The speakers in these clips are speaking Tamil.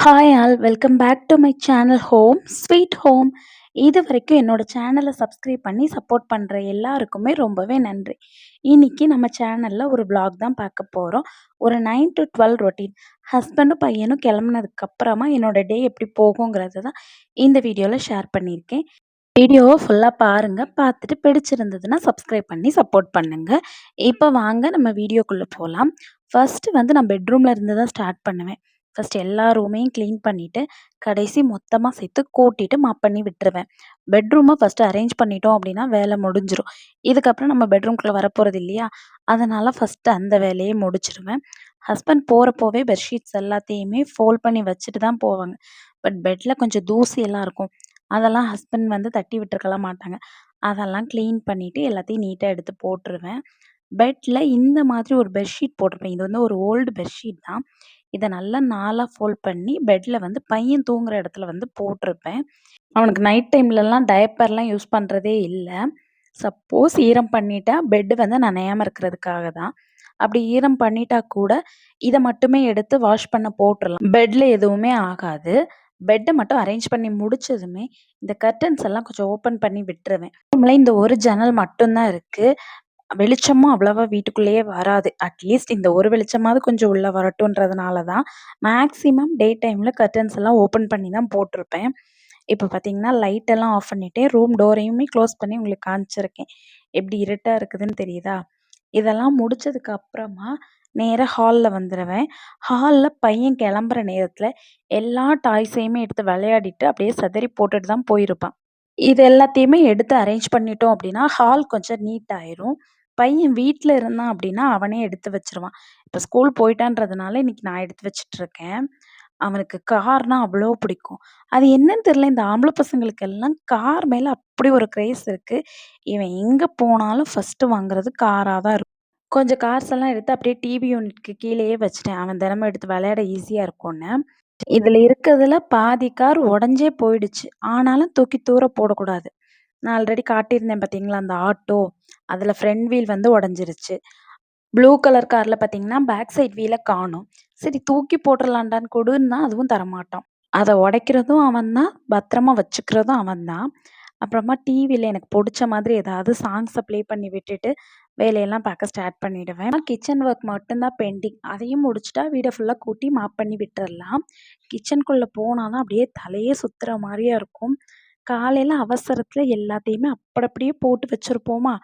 Hi all welcome back to my channel home sweet home. இது வரைக்கும் என்னோட சேனலை சப்ஸ்கிரைப் பண்ணி சப்போர்ட் பண்ணுற எல்லாருக்குமே ரொம்பவே நன்றி. இன்னைக்கு நம்ம சேனலில் ஒரு vlog தான் பார்க்க போகிறோம். ஒரு 9 to 12 ரொட்டீன். ஹஸ்பண்டும் பையனும் கிளம்புனதுக்கப்புறமா என்னோட டே எப்படி போகுங்கிறது தான் இந்த வீடியோவில் ஷேர் பண்ணியிருக்கேன். வீடியோவை ஃபுல்லாக பாருங்கள். பார்த்துட்டு பிடிச்சிருந்ததுன்னா சப்ஸ்கிரைப் பண்ணி சப்போர்ட் பண்ணுங்கள். இப்போ வாங்க நம்ம வீடியோக்குள்ளே போகலாம். ஃபஸ்ட்டு வந்து நான் பெட்ரூமில் இருந்து தான் ஸ்டார்ட் பண்ணுவேன். ஃபஸ்ட் எல்லா ரூமையும் க்ளீன் பண்ணிவிட்டு கடைசி மொத்தமாக சேர்த்து கூட்டிட்டு மாப் பண்ணி விட்டுருவேன். பெட்ரூமை ஃபஸ்ட்டு அரேஞ்ச் பண்ணிட்டோம் அப்படின்னா வேலை முடிஞ்சிரும். இதுக்கப்புறம் நம்ம பெட்ரூம்குள்ளே வரப்போகிறது இல்லையா, அதனால் ஃபஸ்ட்டு அந்த வேலையை முடிச்சிருவேன். ஹஸ்பண்ட் போகிறப்போவே பெட்ஷீட்ஸ் எல்லாத்தையுமே ஃபோல்ட் பண்ணி வச்சுட்டு தான் போவாங்க. பட் பெட்டில் கொஞ்சம் தூசி எல்லாம் இருக்கும். அதெல்லாம் ஹஸ்பண்ட் வந்து தட்டி விட்டுருக்கலாம் மாட்டாங்க. அதெல்லாம் க்ளீன் பண்ணிவிட்டு எல்லாத்தையும் நீட்டாக எடுத்து போட்டுருவேன். பெட்ல இந்த மாதிரி ஒரு பெட்ஷீட் போட்டிருப்பேன். இது வந்து ஒரு ஓல்டு பெட்ஷீட் தான். இத நல்லா 4ஆ ஃபோல்ட் பண்ணி பெட்ல வந்து பையன் தூங்குற இடத்துல வந்து போட்டிருப்பேன். அவனுக்கு நைட் டைம்லலாம் டயப்பர்லாம் யூஸ் பண்ணுறதே இல்ல. சப்போஸ் ஈரம் பண்ணிட்டா பெட் வந்து நனையாம இருக்கிறதுக்காக தான். அப்படி ஈரம் பண்ணிட்டா கூட இத மட்டுமே எடுத்து வாஷ் பண்ண போட்டுறலாம். பெட்ல எதுவுமே ஆகாது. பெட்ட மட்டும் அரேஞ்ச் பண்ணி முடிச்சதுமே, இந்த கர்டன்ஸ் எல்லாம் கொஞ்சம் ஓப்பன் பண்ணி விட்டுருவேன். ரூம்ல இந்த ஒரு ஜன்னல் மட்டும் தான் இருக்கு. வெளிச்சமும் அவ்வளவா வீட்டுக்குள்ளேயே வராது. அட்லீஸ்ட் இந்த ஒரு வெளிச்சமாவது கொஞ்சம் உள்ள வரட்டுன்றதுனால தான், மேக்ஸிமம் டே டைம்ல கர்டன்ஸ் எல்லாம் ஓப்பன் பண்ணி தான் போட்டிருப்பேன். இப்போ பார்த்தீங்கன்னா, லைட் எல்லாம் ஆஃப் பண்ணிட்டேன். ரூம் டோரையுமே க்ளோஸ் பண்ணி உங்களுக்கு காமிச்சிருக்கேன். எப்படி இருட்டா இருக்குதுன்னு தெரியுதா? இதெல்லாம் முடிச்சதுக்கு அப்புறமா நேரா ஹால்ல வந்துருவேன். ஹால்ல பையன் கிளம்புற நேரத்துல எல்லா டாய்ஸையுமே எடுத்து விளையாடிட்டு அப்படியே சிதறி போட்டுட்டு தான் போயிருப்பான். இது எல்லாத்தையுமே எடுத்து அரேஞ்ச் பண்ணிட்டோம் அப்படின்னா, ஹால் கொஞ்சம் நீட் ஆயிரும். பையன் வீட்ல இருந்தான் அப்படின்னா, அவனே எடுத்து வச்சுருவான். இப்ப ஸ்கூல் போயிட்டான்றதுனால இன்னைக்கு நான் எடுத்து வச்சுட்டுருக்கேன். அவனுக்கு கார்னா அவ்ளோ பிடிக்கும். அது என்னன்னு தெரியல, இந்த ஆம்பள பசங்களுக்கெல்லாம் கார் மேல அப்படி ஒரு கிரேஸ் இருக்கு. இவன் எங்க போனாலும் ஃபர்ஸ்ட்டு வாங்குறது காரா தான் இருக்கும். கொஞ்சம் கார்ஸ் எல்லாம் எடுத்து அப்படியே டிவி யூனிட்க்கு கீழயே வச்சுட்டேன். அவன் தினமும் எடுத்து விளையாட ஈஸியா இருக்கும்னு. இதுல இருக்கதுல பாதி கார் உடைஞ்சே போயிடுச்சு. ஆனாலும் தூக்கி தூர போடக்கூடாது. நான் ஆல்ரெடி காட்டியிருந்தேன் பார்த்தீங்களா, அந்த ஆட்டோ. அதுல ஃப்ரண்ட் வீல் வந்து உடைஞ்சிருச்சு. ப்ளூ கலர் கார்ல பார்த்தீங்கன்னா, பேக் சைட் வீல காணோம். சரி தூக்கி போட்டுறலான்டான்னு குடுன்னா, அதுவும் தரமாட்டான். அத உடைக்கிறதும் அவன் தான், பத்திரமா வச்சுக்கிறதும் அவன் தான். அப்புறமா டிவில எனக்கு புடிச்ச மாதிரி ஏதாவது சாங்ஸ ப்ளே பண்ணி விட்டுட்டு, வேலையெல்லாம் பார்க்க ஸ்டார்ட் பண்ணிடுவேன். கிச்சன் ஒர்க் மட்டும் தான் பெண்டிங். அதையும் முடிச்சுட்டா வீட ஃபுல்லா கூட்டி மாப் பண்ணி விட்டுறலாம். கிச்சனுக்குள்ள போனா தான் அப்படியே தலையே சுத்துற மாரியா இருக்கும். காலையில அவசரத்துல எல்லாத்தையுமே அப்படியே போட்டு வச்சிருப்போமா,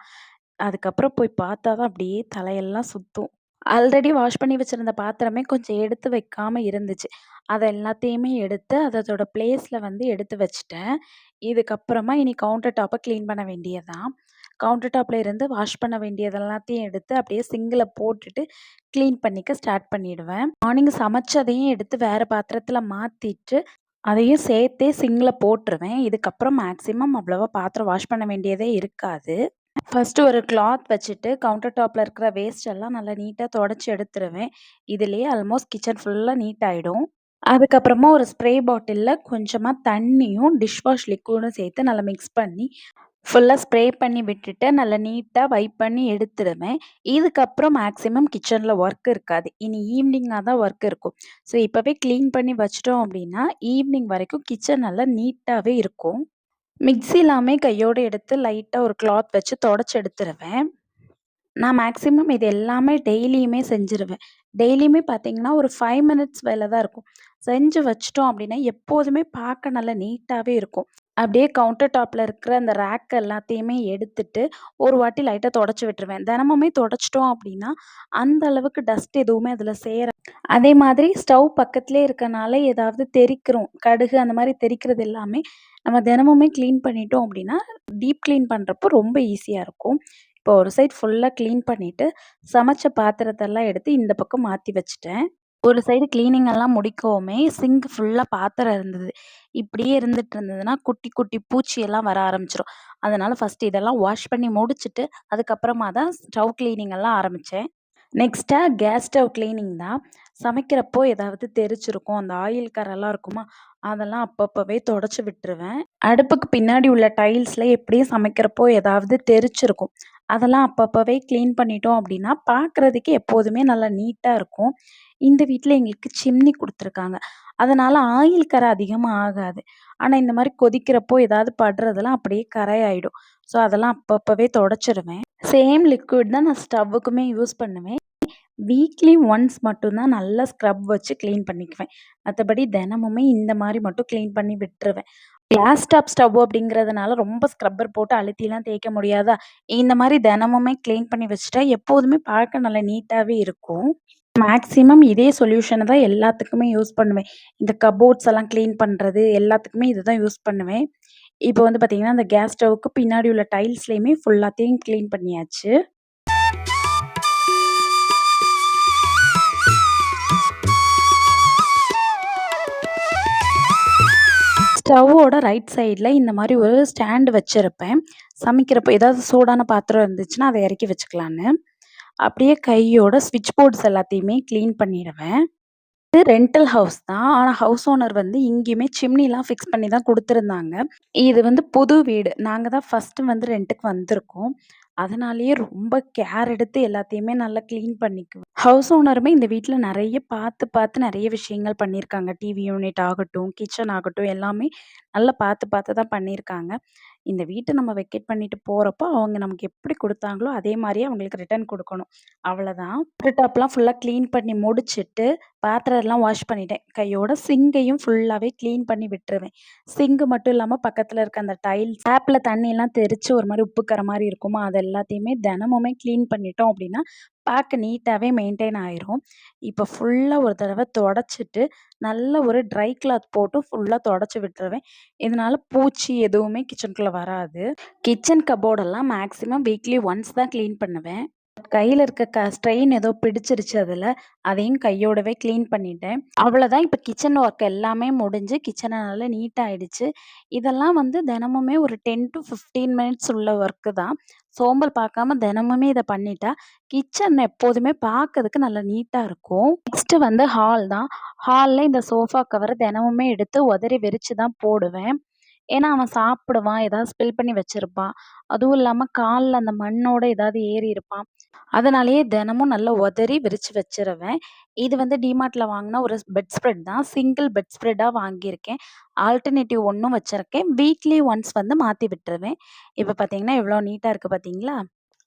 அதுக்கப்புறம் போய் பார்த்தா தான் அப்படியே தலையெல்லாம் சுத்தும். ஆல்ரெடி வாஷ் பண்ணி வச்சிருந்த பாத்திரமே கொஞ்சம் எடுத்து வைக்காம இருந்துச்சு. அத எல்லாத்தையுமே எடுத்து அதோட பிளேஸ்ல வந்து எடுத்து வச்சுட்டேன். இதுக்கப்புறமா இனி கவுண்டர் டாப்ப கிளீன் பண்ண வேண்டியது தான். கவுண்டர் டாப்ல இருந்து வாஷ் பண்ண வேண்டியது எல்லாத்தையும் எடுத்து அப்படியே சிங்க்ல போட்டுட்டு கிளீன் பண்ணிக்க ஸ்டார்ட் பண்ணிடுவேன். மார்னிங் சமைச்சதையும் எடுத்து வேற பாத்திரத்துல மாத்திட்டு, அதையும் சேர்த்தே சிங்க்ல போட்டுருவேன். இதுக்கப்புறம் மேக்ஸிமம் அவ்வளவா பாத்திரம் வாஷ் பண்ண வேண்டியதே இருக்காது. ஃபர்ஸ்ட்டு ஒரு கிளாத் வச்சுட்டு, கவுண்டர் டாப்ல இருக்கிற வேஸ்ட் எல்லாம் நல்லா நீட்டா தொடச்சு எடுத்துருவேன். இதுலயே ஆல்மோஸ்ட் கிச்சன் ஃபுல்லா நீட் ஆயிடும். அதுக்கப்புறமா ஒரு ஸ்ப்ரே பாட்டில்ல கொஞ்சமா தண்ணியும், டிஷ் வாஷ் லிக்விடும் சேர்த்து நல்லா மிக்ஸ் பண்ணி, ஃபுல்லா ஸ்ப்ரே பண்ணி விட்டுட்டு, நல்லா நீட்டா வைப் பண்ணி எடுத்துருவேன். இதுக்கப்புறம் மேக்ஸிமம் கிச்சன்ல ஒர்க் இருக்காது. இனி ஈவினிங்கா தான் ஒர்க் இருக்கும். ஸோ இப்பவே கிளீன் பண்ணி வச்சுட்டோம் அப்படின்னா, ஈவினிங் வரைக்கும் கிச்சன் நல்லா நீட்டாவே இருக்கும். மிக்ஸி எல்லாமே கையோட எடுத்து லைட்டா ஒரு கிளாத் வச்சு தொடச்சு எடுத்துருவேன். நான் மேக்ஸிமம் இது எல்லாமே டெய்லியுமே செஞ்சுருவேன். டெய்லியுமே பார்த்தீங்கன்னா, ஒரு 5 மினிட்ஸ் வேல தான் இருக்கும். செஞ்சு வச்சுட்டோம் அப்டின்னா, எப்போதுமே பார்க்க நல்லா நீட்டாவே இருக்கும். அப்படியே கவுண்டர் டாப்ல இருக்கிற அந்த ரேக் எல்லாத்தையுமே எடுத்துட்டு, ஒரு வாட்டி லைட்டா தொடச்சு விட்டுருவேன். தினமுமே தொடச்சுட்டோம் அப்டின்னா, அந்த அளவுக்கு டஸ்ட் எதுவுமே அதில சேராது. அதே மாதிரி ஸ்டவ் பக்கத்திலேயே இருக்கனால ஏதாவது தெறிக்கிறோம். கடுகு அந்த மாரி தெறிக்கிறது எல்லாமே நம்ம தினமுமே கிளீன் பண்ணிட்டோம் அப்டின்னா, டீப் கிளீன் பண்றப்போ ரொம்ப ஈஸியா இருக்கும். இப்போ ஒரு சைட் ஃபுல்லா கிளீன் பண்ணிட்டு, சமைச்ச பாத்திரத்தெல்லாம் எடுத்து இந்த பக்கம் மாத்தி வச்சுட்டேன். ஒரு சைடு கிளீனிங் எல்லாம் முடிக்கவுமே சிங்க் ஃபுல்லா பாத்திரம் இருந்தது. இப்படியே இருந்துட்டு இருந்ததுன்னா, குட்டி குட்டி பூச்சி எல்லாம் வர ஆரம்பிச்சுரும். அதனால ஃபர்ஸ்ட்டு இதெல்லாம் வாஷ் பண்ணி முடிச்சுட்டு, அதுக்கப்புறமா தான் ஸ்டவ் கிளீனிங் எல்லாம் ஆரம்பிச்சேன். நெக்ஸ்ட்டா கேஸ் ஸ்டவ் கிளீனிங் தான். சமைக்கிறப்போ ஏதாவது தெரிச்சிருக்கும். அந்த ஆயில் கறைலாம் இருக்குமா, அதெல்லாம் அப்பப்பவே தொடச்சு விட்டுருவேன். அடுப்புக்கு பின்னாடி உள்ள டைல்ஸ்ல எப்படியும் சமைக்கிறப்போ ஏதாவது தெரிச்சிருக்கும். அதெல்லாம் அப்பப்பவே கிளீன் பண்ணிட்டோம் அப்படின்னா, பார்க்கறதுக்கே எப்போதுமே நல்லா நீட்டா இருக்கும். இந்த வீட்ல எங்களுக்கு சிம்னி குடுத்துருக்காங்க. அதனால ஆயில் கறை அதிகமா ஆகாது. ஆனா, இந்த மாரி கொதிக்கிறப்போ ஏதாவது படுறதெல்லாம் அப்படியே கரையாயிடும். ஸோ, அதெல்லாம் அப்பப்பவே தொடச்சிருவேன். சேம் லிக்விட் தான் நான் ஸ்டவ்வுக்குமே யூஸ் பண்ணுவேன். வீக்லி ஒன்ஸ் மட்டும் தான் நல்லா ஸ்க்ரப் வச்சு கிளீன் பண்ணிக்குவேன். மத்தபடி தினமுமே இந்த மாரி மட்டும் கிளீன் பண்ணி விட்டுருவேன். கிளாஸ் டாப் ஸ்டவ் அப்படிங்கிறதுனால ரொம்ப ஸ்க்ரப்பர் போட்டு அழுத்திலாம் தேய்க்க முடியாதா, இந்த மாரி தினமுமே கிளீன் பண்ணி வச்சுட்டா எப்போதுமே பார்க்க நல்லா நீட்டாவே இருக்கும். மேக்ஸிமம் இதே சொல்யூஷன தான் எல்லாத்துக்குமே யூஸ் பண்ணுவேன். இந்த கப்போர்ட்ஸ் எல்லாம் கிளீன் பண்றது எல்லாத்துக்குமே இது தான் யூஸ் பண்ணுவேன். இப்போ வந்து பார்த்தீங்கன்னா, அந்த கேஸ் ஸ்டவ்வுக்கு பின்னாடி உள்ள டைல்ஸ்லயுமே ஃபுல்லாத்தையும் கிளீன் பண்ணியாச்சு. ஸ்டவ்வோட ரைட் சைட்ல இந்த மாரி ஒரு ஸ்டாண்ட் வச்சிருப்பேன். சமைக்கிறப்போ ஏதாவது சூடான பாத்திரம் இருந்துச்சுன்னா, அத இறக்கி வச்சுக்கலான்னு. அப்படியே கையோட ஸ்விட்ச் போர்ட்ஸ் எல்லாத்தையுமே கிளீன் பண்ணிருவேன். இது ரென்டல் ஹவுஸ் தான். ஆனா ஹவுஸ் ஓனர் வந்து இங்கேயுமே சிம்னிலாம் ஃபிக்ஸ் பண்ணி தான் குடுத்துருந்தாங்க. இது வந்து புது வீடு. நாங்க தான் ஃபர்ஸ்ட்டு வந்து ரென்ட்டுக்கு வந்திருக்கோம். அதனாலேயே ரொம்ப கேர் எடுத்து எல்லாத்தையுமே நல்லா கிளீன் பண்ணிக்குவேன். ஹவுஸ் ஓனருமே இந்த வீட்ல நெறைய பார்த்து, பார்த்து நெறைய விஷயங்கள் பண்ணியிருக்காங்க. டிவி யூனிட் ஆகட்டும், கிச்சன் ஆகட்டும் எல்லாமே நல்லா பார்த்து, பார்த்து தான் பண்ணியிருக்காங்க. இந்த வீட்ட நம்ம வெக்கேட் பண்ணிட்டு போறப்போ, அவங்க நமக்கு எப்படி குடுத்தாங்களோ, அதே மாரியே அவங்களுக்கு ரிட்டர்ன் குடுக்கணும். அவ்வளதான். கவுண்டர் டாப்லாம் ஃபுல்லா கிளீன் பண்ணி முடிச்சுட்டு, பாத்திரம்லாம் வாஷ் பண்ணிட்டேன். கையோட சிங்கையும் ஃபுல்லாவே கிளீன் பண்ணி விட்டுருவேன். சிங்க் மட்டும் இல்லாம பக்கத்துல இருக்க அந்த டைல்ஸ், டேப்ல தண்ணிலாம் தெறிச்சு ஒரு மாரி உப்பு கர மாரி இருக்குமா, அது எல்லாத்தையுமே தினமுமே கிளீன் பண்ணிட்டோம் அப்படின்னா, பார்க்க நீட்டாவே மெயின்டெயின் ஆயிரும். இப்ப ஃபுல்லா ஒரு தடவ தொடச்சுட்டு, நல்ல ஒரு ட்ரை கிளாத் போட்டு ஃபுல்லா தொடச்சு விட்டுருவேன். இதனால பூச்சி எதுவுமே கிச்சனுக்குள்ள வராது. கிச்சன் கப்போர்டெல்லாம் மேக்ஸிமம் வீக்லி ஒன்ஸ் தான் கிளீன் பண்ணுவேன். கையில இருக்க ஸ்ட்ரெயின் ஏதோ பிடிச்சிருச்சு அதுல. அதையும் கையோடவே கிளீன் பண்ணிட்டேன். அவ்வளோதான் இப்ப கிச்சன் ஒர்க் எல்லாமே முடிஞ்சு, கிச்சன நல்லா நீட்டா ஆயிடுச்சு. இதெல்லாம் வந்து தினமுமே ஒரு 10 டூ 15 மினிட்ஸ் உள்ள ஒர்க்கு தான். சோம்பல் பார்க்காம தினமுமே இத பண்ணிட்டா, கிச்சன் எப்போதுமே பார்க்கறதுக்கு நல்லா நீட்டா இருக்கும். நெக்ஸ்ட்டு வந்து ஹால் தான். ஹால்ல இந்த சோஃபா கவர தினமுமே எடுத்து உதறி விரிச்சு தான் போடுவேன். ஏன்னா, அவன் சாப்பிடுவான், ஏதாவது ஸ்பில் பண்ணி வச்சிருப்பான். அதுவும் இல்லாம கால்ல அந்த மண்ணோட ஏதாவது ஏறியிருப்பான். அதனாலேயே தினமும் நல்லா உதறி விரிச்சு வச்சுருவேன். இது வந்து டிமார்ட்ல வாங்குன ஒரு பெட் ஸ்ப்ரெட் தான். சிங்கிள் பெட் ஸ்ப்ரெட்டா வாங்கியிருக்கேன். ஆல்டர்னேட்டிவ் ஒண்ணும் வச்சிருக்கேன். வீக்லி ஒன்ஸ் வந்து மாத்தி விட்டுருவேன். இப்ப பார்த்தீங்கன்னா, எவ்வளோ நீட்டா இருக்கு பார்த்தீங்களா?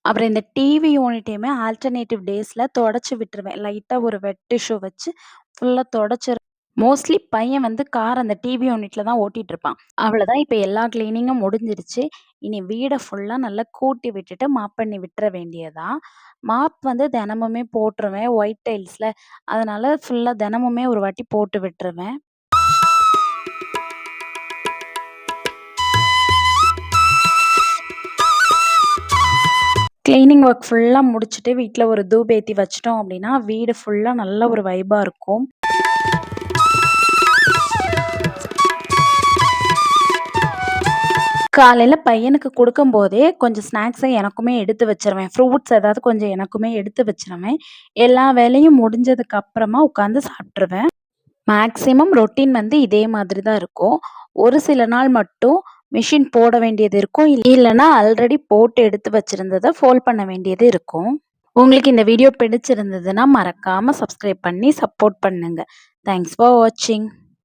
அப்புறம் இந்த டிவி யூனிட்டையுமே ஆல்டர்னேட்டிவ் டேஸ்ல தொடச்சு விட்டுருவேன். லைட்டா ஒரு வெட் டிஷ்யூ வச்சு ஃபுல்லா தொடச்சிரு மோஸ்ட்லி பையன் வந்து கார் அந்த டிவி யூனிட்ல தான் ஓட்டிட்டு இருப்பான். அவ்வளதான் இப்ப எல்லா கிளீனிங்கும் முடிஞ்சிருச்சு. இனி வீட ஃபுல்லா நல்லா கூட்டி விட்டுட்டு மாப் பண்ணி விட்டுற வேண்டியது தான். மாப் வந்து தினமுமே போட்டுருவேன் ஒயிட் டைல்ஸ்ல. அதனால ஃபுல்லா தினமுமே ஒரு வாட்டி போட்டு விட்டுருவேன். கிளீனிங் ஒர்க் ஃபுல்லா முடிச்சுட்டு வீட்ல ஒரு தூப ஏத்தி வச்சுட்டோம் அப்டின்னா, வீடு ஃபுல்லா நல்ல ஒரு வைபா இருக்கும். காலையில பையனுக்கு குடுக்கும்போதே கொஞ்சம் ஸ்நாக்ஸ எனக்குமே எடுத்து வச்சுருவேன். ஃப்ரூட்ஸ் ஏதாவது கொஞ்சம் எனக்குமே எடுத்து வச்சுருவேன். எல்லா வேலையும் முடிஞ்சதுக்கு அப்புறமா உட்காந்து சாப்ட்டுருவேன். மேக்ஸிமம் ரொட்டீன் வந்து இதே மாதிரி தான் இருக்கும். ஒரு சில நாள் மட்டும் மிஷின் போட வேண்டியது இருக்கும். இல்லன்னா ஆல்ரெடி போட்டு எடுத்து வச்சிருந்தத ஃபோல்ட் பண்ண வேண்டியது இருக்கும். உங்களுக்கு இந்த வீடியோ பிடிச்சிருந்ததுன்னா மறக்காம சப்ஸ்கிரைப் பண்ணி சப்போர்ட் பண்ணுங்க. தேங்க்ஸ் ஃபார் வாட்சிங்.